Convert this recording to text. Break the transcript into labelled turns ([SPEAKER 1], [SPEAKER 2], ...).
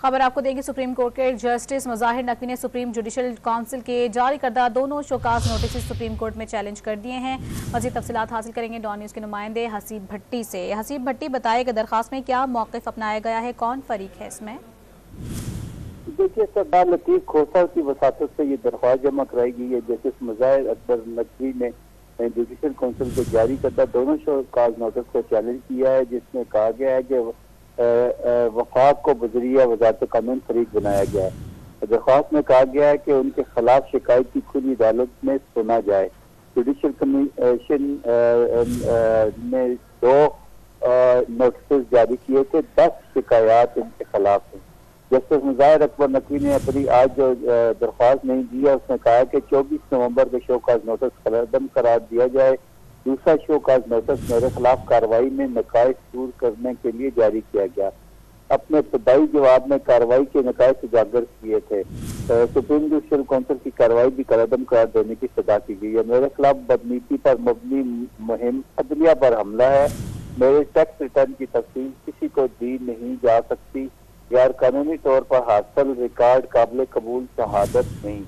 [SPEAKER 1] खबर आपको देंगे। सुप्रीम कोर्ट के जस्टिस मुजाहिर नकवी ने सुप्रीम जुडिशल काउंसिल के जारी करदा दोनों शोकाज नोटिस सुप्रीम कोर्ट में चैलेंज कर दिए हैं। मजीद तफसीलात हासिल करेंगे डॉन न्यूज़ के नुमाइंदे हसीब भट्टी से। हसीब भट्टी, बताएगा दरखास्त में क्या मौक़िफ़ अपनाया गया है, कौन फरीक है इसमें?
[SPEAKER 2] देखिए, सरदार लतीफ खोसा की वसातत से ये दरख्वास्त जमा कराई गई है। जस्टिस मुजाहिर अकबर नकवी ने जुडिशल काउंसिल के जारी करदा दोनों शोकाज नोटिस को चैलेंज किया है, जिसमें कहा गया है कि वफाक को बजरिया वजारत कानून फरीक बनाया गया है। दरख्वास्त में कहा गया है कि उनके खिलाफ शिकायत की खुली अदालत में सुना जाए। जुडिशल कमीशन ने 2 नोटिस जारी किए थे, 10 शिकायत इनके खिलाफ हैं। जस्टिस मुजाहिर अकबर नकवी ने अपनी आज जो दरख्वास्त नहीं दी है, उसने कहा कि 24 नवंबर के शोकाज नोटिस कलअदम करार दिया जाए। दूसरा शोकाज नोटिस मेरे खिलाफ कार्रवाई में नकायस दूर करने के लिए जारी किया गया। अपने इब्तदाई जवाब में कार्रवाई के नकायस उजागर किए थे। सुप्रीम जुडिशल काउंसिल की कार्रवाई भी कलअदम करार देने की सदा की गई है। मेरे खिलाफ बदनीति पर मबनी मुहिम अदलिया पर हमला है। मेरे टैक्स रिटर्न की तफसील किसी को दी नहीं जा सकती। गैर कानूनी तौर पर हासिल रिकॉर्ड काबिल कबूल शहादत नहीं।